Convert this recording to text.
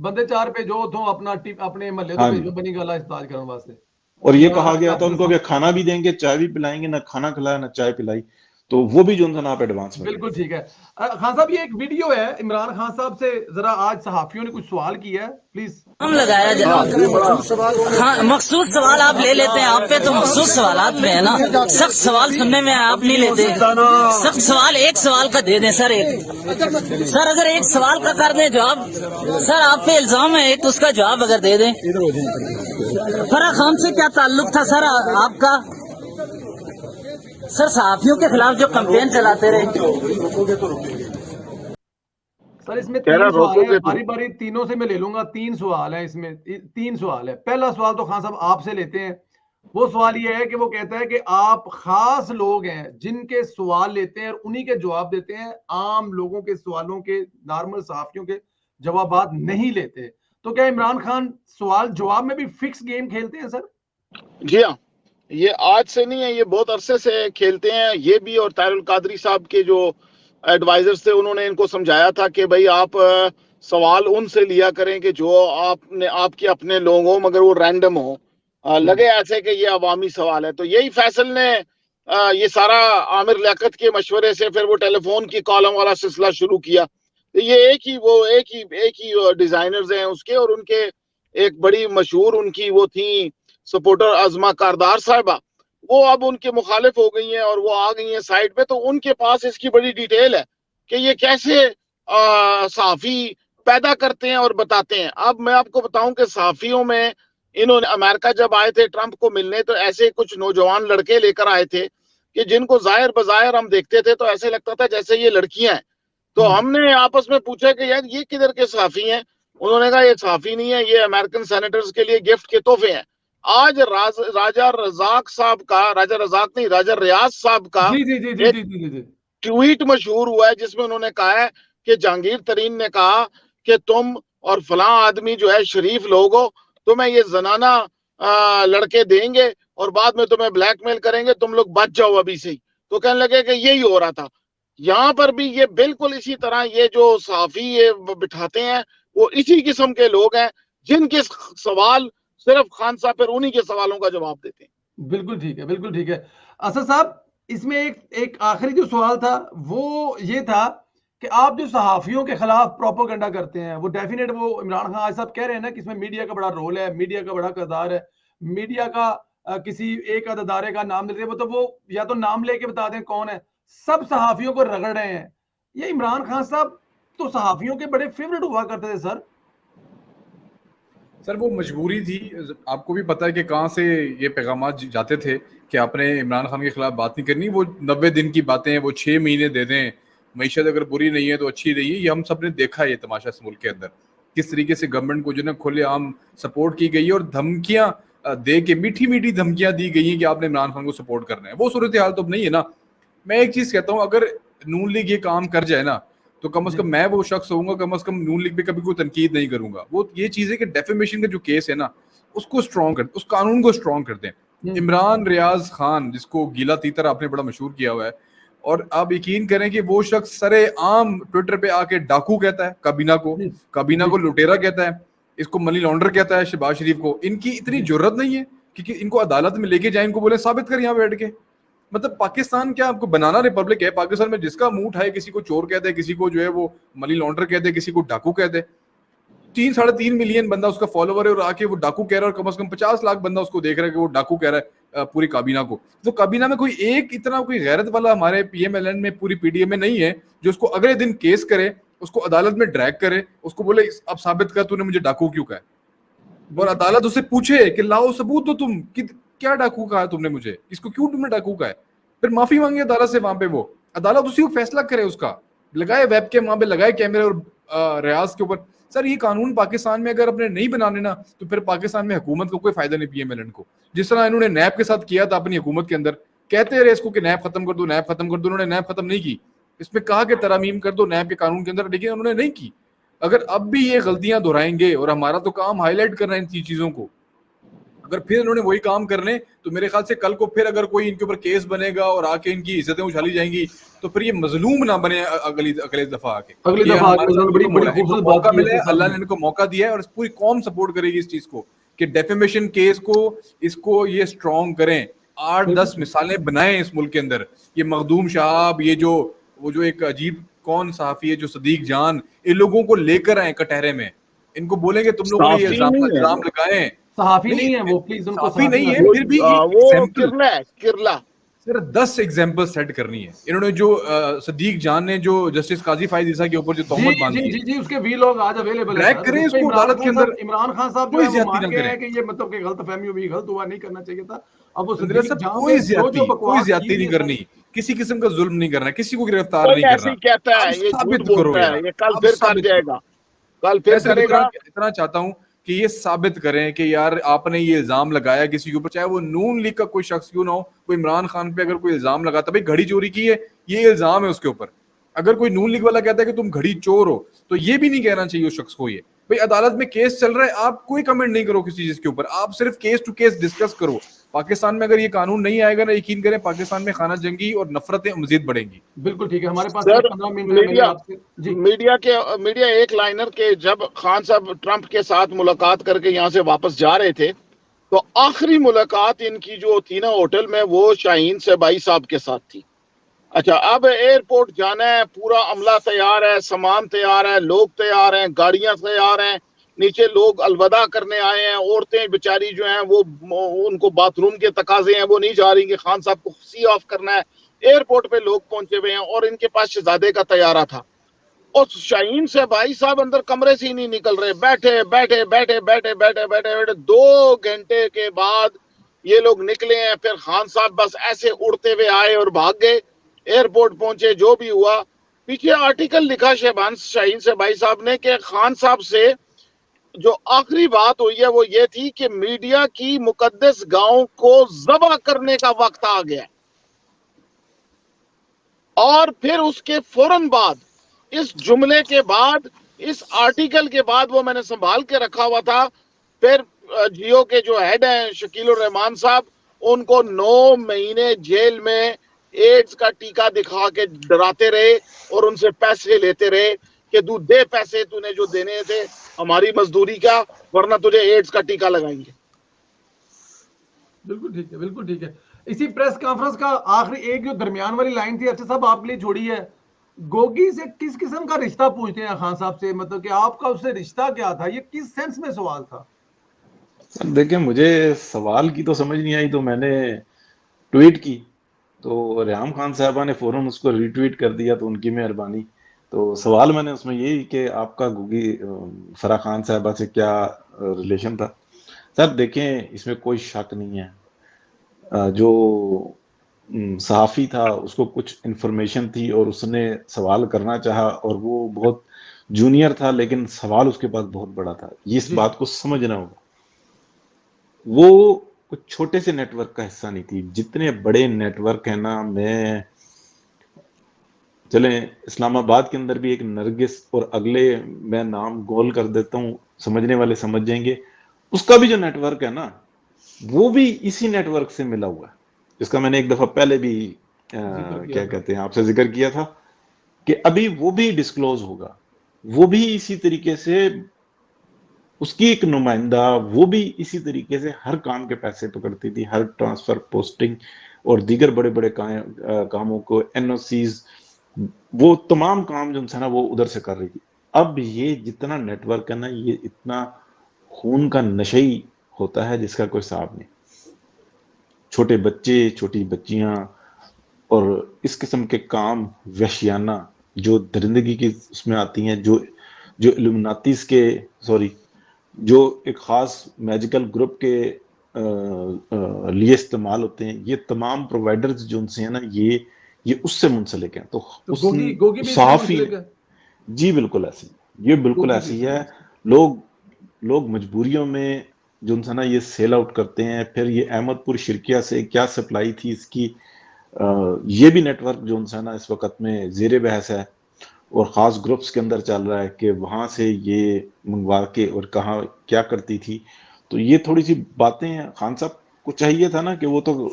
بندے 4 بھیجو تو اپنے محلے تو بھیجو بنی گلا استعمال کرنے واسطے. اور یہ کہا گیا تھا ان کو کہ کھانا بھی دیں گے چائے بھی پلائیں گے, نہ کھانا کھلایا نہ چائے پلائی, تو وہ بھی جو ان آپ ایڈوانس میں. بالکل ٹھیک ہے. خان صاحب یہ ایک ویڈیو ہے عمران خان صاحب سے, ذرا آج صحافیوں نے کچھ سوال کیا ہے, پلیز. ہم لگایا جائے مخصوص سوال آپ لے لیتے ہیں, آپ پہ تو مخصوص سوالات میں ہے نا, سخت سوال سننے میں آپ نہیں لیتے. سخت سوال ایک سوال کا دے دیں سر, ایک سر اگر ایک سوال کا کر دیں جواب, سر آپ پہ الزام ہے ایک, اس کا جواب اگر دے دیں. فرح خان سے کیا تعلق تھا سر آپ کا؟ سر صحافیوں کے خلاف جو کمپین چلاتے رہے. سر اس میں 3 سوال ہیں, باری باری تینوں سے میں لے لوں گا. 3 سوال ہیں اس میں, 3 سوال ہے. پہلا سوال تو خان صاحب آپ سے لیتے ہیں. وہ سوال یہ ہے کہ وہ کہتا ہے کہ آپ خاص لوگ ہیں جن کے سوال لیتے ہیں اور انہی کے جواب دیتے ہیں, عام لوگوں کے سوالوں کے, نارمل صحافیوں کے جوابات نہیں لیتے. تو کیا عمران خان سوال جواب میں بھی فکس گیم کھیلتے ہیں سر؟ جی ہاں, یہ آج سے نہیں ہے, یہ بہت عرصے سے کھیلتے ہیں. یہ بھی اور طاہر القادری صاحب کے جو ایڈوائزرز تھے انہوں نے ان کو سمجھایا تھا کہ بھائی آپ سوال ان سے لیا کریں کہ جو آپ کے اپنے لوگ ہوں مگر وہ رینڈم ہوں, لگے ایسے کہ یہ عوامی سوال ہے. تو یہی فیصل نے یہ سارا عامر لیاقت کے مشورے سے پھر وہ ٹیلی فون کی کالم والا سلسلہ شروع کیا. یہ ایک ہی ڈیزائنرز ہیں اس کے, اور ان کے ایک بڑی مشہور ان کی وہ تھیں سپورٹر عظمہ کاردار صاحبہ, وہ اب ان کے مخالف ہو گئی ہیں اور وہ آ گئی ہیں سائٹ پہ. تو ان کے پاس اس کی بڑی ڈیٹیل ہے کہ یہ کیسے صحافی پیدا کرتے ہیں اور بتاتے ہیں. اب میں آپ کو بتاؤں کہ صحافیوں میں انہوں نے امریکہ جب آئے تھے ٹرمپ کو ملنے, تو ایسے کچھ نوجوان لڑکے لے کر آئے تھے کہ جن کو ظاہر بظاہر ہم دیکھتے تھے تو ایسے لگتا تھا جیسے یہ لڑکیاں ہیں. تو ہم نے آپس میں پوچھا کہ یار یہ کدھر کے صحافی ہیں؟ انہوں نے کہا یہ صحافی نہیں ہے, یہ امریکن سینیٹرز کے لیے گفٹ کے تحفے ہیں. آج راجہ رزاق صاحب کا, راجہ ریاض صاحب کا ٹویٹ مشہور ہوا ہے جس میں انہوں نے کہا ہے کہ جہانگیر ترین نے کہا کہ تم اور فلاں آدمی جو ہے شریف لوگ ہو, تمہیں یہ زنانہ لڑکے دیں گے اور بعد میں تمہیں بلیک میل کریں گے, تم لوگ بچ جاؤ ابھی سے ہی. تو کہنے لگے کہ یہی ہو رہا تھا. یہاں پر بھی یہ بالکل اسی طرح یہ جو صحافی یہ بٹھاتے ہیں وہ اسی قسم کے لوگ ہیں جن کے سوال صرف خان صاحب پھر انہی کے سوالوں کا جواب دیتے ہیں. بالکل ٹھیک ہے, بالکل ٹھیک ہے. اسد صاحب اس میں ایک آخری جو سوال تھا وہ یہ تھا کہ آپ جو صحافیوں کے خلاف پروپیگنڈا کرتے ہیں وہ ڈیفینیٹ, وہ عمران خان صاحب کہہ رہے ہیں نا کہ اس میں میڈیا کا بڑا رول ہے, میڈیا کا بڑا کردار ہے, میڈیا کا کسی ایک ادارے کا نام لیتے ہیں تو وہ یا تو نام لے کے بتا دیں کون ہے, سب صحافیوں کو رگڑ رہے ہیں. یہ عمران خان صاحب تو صحافیوں کے بڑے فیورٹ ہوا کرتے تھے سر. سر وہ مجبوری تھی, آپ کو بھی پتا ہے کہ کہاں سے یہ پیغامات جاتے تھے کہ آپ نے عمران خان کے خلاف بات نہیں کرنی. وہ 90 دن کی باتیں ہیں, وہ 6 مہینے دے دیں, معیشت اگر بری نہیں ہے تو اچھی رہی ہے. یہ ہم سب نے دیکھا ہے یہ تماشا اس ملک کے اندر کس طریقے سے گورنمنٹ کو جو نا کھلے عام سپورٹ کی گئی ہے اور دھمکیاں دے کے میٹھی میٹھی دھمکیاں دی گئی ہیں کہ آپ نے عمران خان کو سپورٹ کرنا ہے. وہ صورتحال تو اب نہیں ہے نا. میں ایک چیز کہتا ہوں, اگر نون لیگ یہ کام کر جائے نا تو کم از کم میں وہ شخص ہوں گا, کم از کم نون لیگ پہ کبھی کوئی تنقید نہیں کروں گا. وہ یہ چیز ہے کہ ڈیفیمیشن کا جو کیس ہے نا اس کو اسٹرانگ کر, اس قانون کو اسٹرانگ کر دیں. عمران ریاض خان جس کو گیلا تیتر آپ نے بڑا مشہور کیا ہوا ہے, اور آپ یقین کریں کہ وہ شخص سرے عام ٹویٹر پہ آ کے ڈاکو کہتا ہے کابینہ کو لٹیرا کہتا ہے, اس کو منی لانڈر کہتا ہے شہباز شریف کو. ان کی اتنی جرت نہیں ہے کہ ان کو عدالت میں لے کے جائیں, ان کو بولے ثابت کر یہاں بیٹھ کے. مطلب پاکستان کیا آپ کو بنانا ریپبلک ہے؟ پاکستان میں جس کا منہ اٹھائے کسی کو چور کہتے ہیں, کسی کو جو ہے وہ منی لانڈر کہتے ہیں, کسی کو ڈاکو کہتے ہیں. 3-3.5 ملین بندہ اس کا فالوور ہے اور آ کے وہ ڈاکو کہہ رہا ہے, اور کم از کم 50 لاکھ بندہ اس کو دیکھ رہا ہے کہ وہ ڈاکو کہہ رہا ہے پوری کابینہ کو. تو کابینہ میں کوئی ایک اتنا کوئی غیرت والا ہمارے پی ایم ایل این میں پوری پی ڈی ایم میں نہیں ہے جو اس کو اگلے دن کیس کرے, اس کو عدالت میں ڈریگ کرے, اس کو بولے اب ثابت کر تو نے مجھے ڈاکو کیوں کہا ہے, اور عدالت اسے پوچھے کہ لاؤ ثبوت تو تم کیا ڈاکو کہا تم نے مجھے, اس کو کیوں تم نے ڈاکو کہا ہے. پھر معافی مانگی عدالت سے, وہاں پہ وہ عدالت اسی کو فیصلہ کرے, اس کا لگائے ویب کے وہاں پہ لگائے کیمرے اور ریاض کے اوپر. سر یہ قانون پاکستان میں اگر اپنے نہیں بنانے نا تو پھر پاکستان میں حکومت کو کوئی فائدہ نہیں پی ایم ایل این کو. جس طرح انہوں نے نیب کے ساتھ کیا تھا اپنی حکومت کے اندر, کہتے رہے اس کو کہ نیب ختم کر دو, نیب ختم کر دو. انہوں نے نیب ختم نہیں کی, اس میں کہا کہ ترامیم کر دو نیب کے قانون کے اندر, لیکن انہوں نے نہیں کی. اگر اب بھی یہ غلطیاں دہرائیں گے, اور ہمارا تو کام ہائی لائٹ کرنا ہے ان چیزوں کو, اگر پھر انہوں نے وہی کام کرنے تو میرے خیال سے کل کو پھر اگر کوئی ان کے اوپر کیس بنے گا اور آ کے ان کی عزتیں اچھالی جائیں گی تو پھر یہ مظلوم نہ بنے اگلی دفعہ آ کے. اگلی یہ دفعہ ہمارے ساتھ بڑی ظلم ہو رہا ہے. ان کو خوبصورت بات موقع کی ملا ہے, ہے اللہ نے ان کو موقع دیا ہے اور پوری قوم سپورٹ کرے گی اس چیز کو کہ ڈیفیمیشن کیس کو اس کو یہ اسٹرانگ کریں. 8-10 مثالیں بنائیں اس ملک کے اندر. یہ مخدوم شہاب, یہ جو وہ جو ایک عجیب کون صحافی ہے جو صدیق جان, ان لوگوں کو لے کر آئیں کٹہرے میں, ان کو بولیں کہ تم لوگوں نے یہ الزام لگائے. صحافی نہیں ہے وہ, پلیز ان کو صحافی نہیں ہے, وہ پھر بھی وہ کرلا صرف 10 ایگزامپل سیٹ کرنی ہے. انہوں نے جو صدیق جان نے جو جسٹس قاضی فائز عیسیٰ کے اوپر جو تہمت باندھی ہے, جی اس کے وی لوگ آج اویلیبل ہے ٹریک کریں اس کو عدالت کے اندر. عمران خان صاحب جو کوئی ہے وہ زیادتی مان نہ گئے کریں. ہیں کہ یہ مطلب کہ غلط فہمی ہوئی, غلط ہوا, نہیں کرنا چاہیے تھا. اب وہ سندرا صدیق صاحب جان کوئی نے زیادتی بکواس نہیں کرنی, کسی قسم کا ظلم نہیں کرنا, کسی کو گرفتار کوئی نہیں ایسے کرنا. ہی کہتا ہے, اب یہ جھوٹ ثابت کرو بولتا یار, ہے, یہ کل اب پھر کر ثابت جائے کرو. گا, کل پھر میں صرف کرے گا. اتنا چاہتا ہوں کہ یہ ثابت کریں کہ یار آپ نے یہ الزام لگایا کسی کے اوپر, چاہے وہ نون لیگ کا کوئی شخص کیوں نہ ہو. کوئی عمران خان پہ اگر کوئی الزام لگاتا, بھائی گھڑی چوری کی ہے, یہ الزام ہے اس کے اوپر. اگر کوئی نون لیگ والا کہتا ہے کہ تم گھڑی چور ہو, تو یہ بھی نہیں کہنا چاہیے اس شخص کو. یہ بھائی عدالت میں کیس چل رہا ہے, آپ کوئی کمنٹ نہیں کرو کسی چیز کے اوپر, آپ صرف کیس ٹو کیس ڈسکس کرو. پاکستان میں اگر یہ قانون نہیں آئے گا نا, یقین کریں پاکستان میں خانہ جنگی اور نفرتیں مزید بڑھیں گی. بالکل ٹھیک ہے, ہمارے پاس سر 15 منٹ ہے. میں نے آپ سے میڈیا ایک لائنر کے جب خان صاحب ٹرمپ کے ساتھ ملاقات کر کے یہاں سے واپس جا رہے تھے, تو آخری ملاقات ان کی جو تھی نا ہوٹل میں, وہ شاہین سبائی صاحب کے ساتھ تھی. اچھا, اب ایئرپورٹ جانا ہے, پورا عملہ تیار ہے, سامان تیار ہے, لوگ تیار ہیں, گاڑیاں تیار ہیں, نیچے لوگ الوداع کرنے آئے ہیں. عورتیں بیچاری جو ہیں وہ ان کو باتھ روم کے تقاضے ہیں, وہ نہیں جا رہی کہ خان صاحب کو سی آف کرنا ہے. ایئرپورٹ پہ لوگ پہنچے ہوئے ہیں اور ان کے پاس شہزادے کا طیارہ تھا, اور شاہین سے بھائی صاحب اندر کمرے سے ہی نہیں نکل رہے. بیٹھے بیٹھے بیٹھے بیٹھے بیٹھے بیٹھے بیٹھے 2 گھنٹے کے بعد یہ لوگ نکلے ہیں. پھر خان صاحب بس ایسے اڑتے ہوئے آئے اور بھاگ گئے. ایئرپورٹ پہنچے, جو بھی ہوا. پیچھے آرٹیکل لکھا شاہین سے بھائی صاحب نے کہ خان صاحب سے جو آخری بات ہوئی ہے وہ یہ تھی کہ میڈیا کی مقدس گاؤں کو ذبح کرنے کا وقت آ گیا. اور پھر اس کے فوراً بعد, اس جملے کے بعد, اس آرٹیکل کے بعد, وہ میں نے سنبھال کے رکھا ہوا تھا, پھر جیو کے جو ہیڈ ہیں شکیل الرحمان صاحب, ان کو 9 مہینے جیل میں ایڈز کا ٹیکہ دکھا کے ڈراتے رہے اور ان سے پیسے لیتے رہے کہ تو دے پیسے, تو نے جو دینے تھے ہماری مزدوری کا, ورنہ تجھے ایڈز کا ٹیکہ لگائیں گے. بالکل ٹھیک ہے, بالکل ٹھیک ہے. اسی پریس کانفرنس کا آخری ایک جو درمیان والی لائن تھی اچھا صاحب آپ کے لیے چھوڑی ہے, گوگی سے کس قسم کا رشتہ پوچھتے ہیں خان صاحب سے, مطلب کہ آپ کا اس سے رشتہ کیا تھا, یہ کس سینس میں سوال تھا؟ دیکھیں مجھے سوال کی تو سمجھ نہیں آئی, تو میں نے ٹویٹ کی, تو ریحام خان صاحبہ نے فوراً اس کو ری ٹویٹ کر دیا, تو ان کی مہربانی. تو سوال میں نے اس میں یہی کہ آپ کا گوگی فرح خان صاحبہ سے کیا ریلیشن تھا. سر دیکھیں اس میں کوئی شک نہیں ہے, جو صحافی تھا اس کو کچھ انفارمیشن تھی اور اس نے سوال کرنا چاہا, اور وہ بہت جونیئر تھا لیکن سوال اس کے پاس بہت بڑا تھا. یہ اس بات کو سمجھنا ہوگا, وہ کچھ چھوٹے سے نیٹ ورک کا حصہ نہیں تھی. جتنے بڑے نیٹ ورک ہیں نا, میں چلیں اسلام آباد کے اندر بھی ایک نرگس, اور اگلے میں نام گول کر دیتا ہوں, سمجھنے والے سمجھ جائیں گے, اس کا بھی جو نیٹ ورک ہے نا وہ بھی اسی نیٹ ورک سے ملا ہوا ہے, جس کا میں نے ایک دفعہ پہلے بھی کیا کہتے ہیں آپ سے ذکر کیا تھا کہ ابھی وہ بھی ڈسکلوز ہوگا. وہ بھی اسی طریقے سے, اس کی ایک نمائندہ, وہ بھی اسی طریقے سے ہر کام کے پیسے پکڑتی تھی, ہر ٹرانسفر, پوسٹنگ اور دیگر بڑے بڑے کاموں کو, این او سیز, وہ تمام کام جو نا وہ ادھر سے کر رہی تھی. اب یہ جتنا نیٹ ورک ہے نا, یہ اتنا خون کا نشئی ہوتا ہے جس کا کوئی حساب نہیں. چھوٹے بچے, چھوٹی بچیاں, اور اس قسم کے کام وحشیانہ جو درندگی کی اس میں آتی ہیں, جو الومناتیز کے جو ایک خاص میجیکل گروپ کے لیے استعمال ہوتے ہیں, یہ تمام پرووائڈرز جو ان سے ہیں نا, یہ اس سے منسلک ہیں. تو گوگی بھی صحافی, جی بالکل ایسی, یہ بالکل ایسی ہے. لوگ مجبوریوں میں جو ان سے نا یہ سیل آؤٹ کرتے ہیں. پھر یہ احمد پور شرکیہ سے کیا سپلائی تھی اس کی, یہ بھی نیٹ ورک جو ان سے نا اس وقت میں زیر بحث ہے, اور خاص گروپس کے اندر چل رہا ہے کہ وہاں سے یہ منگوا کے اور کہاں کیا کرتی تھی. تو یہ تھوڑی سی باتیں خان صاحب کو چاہیے تھا نا کہ وہ تو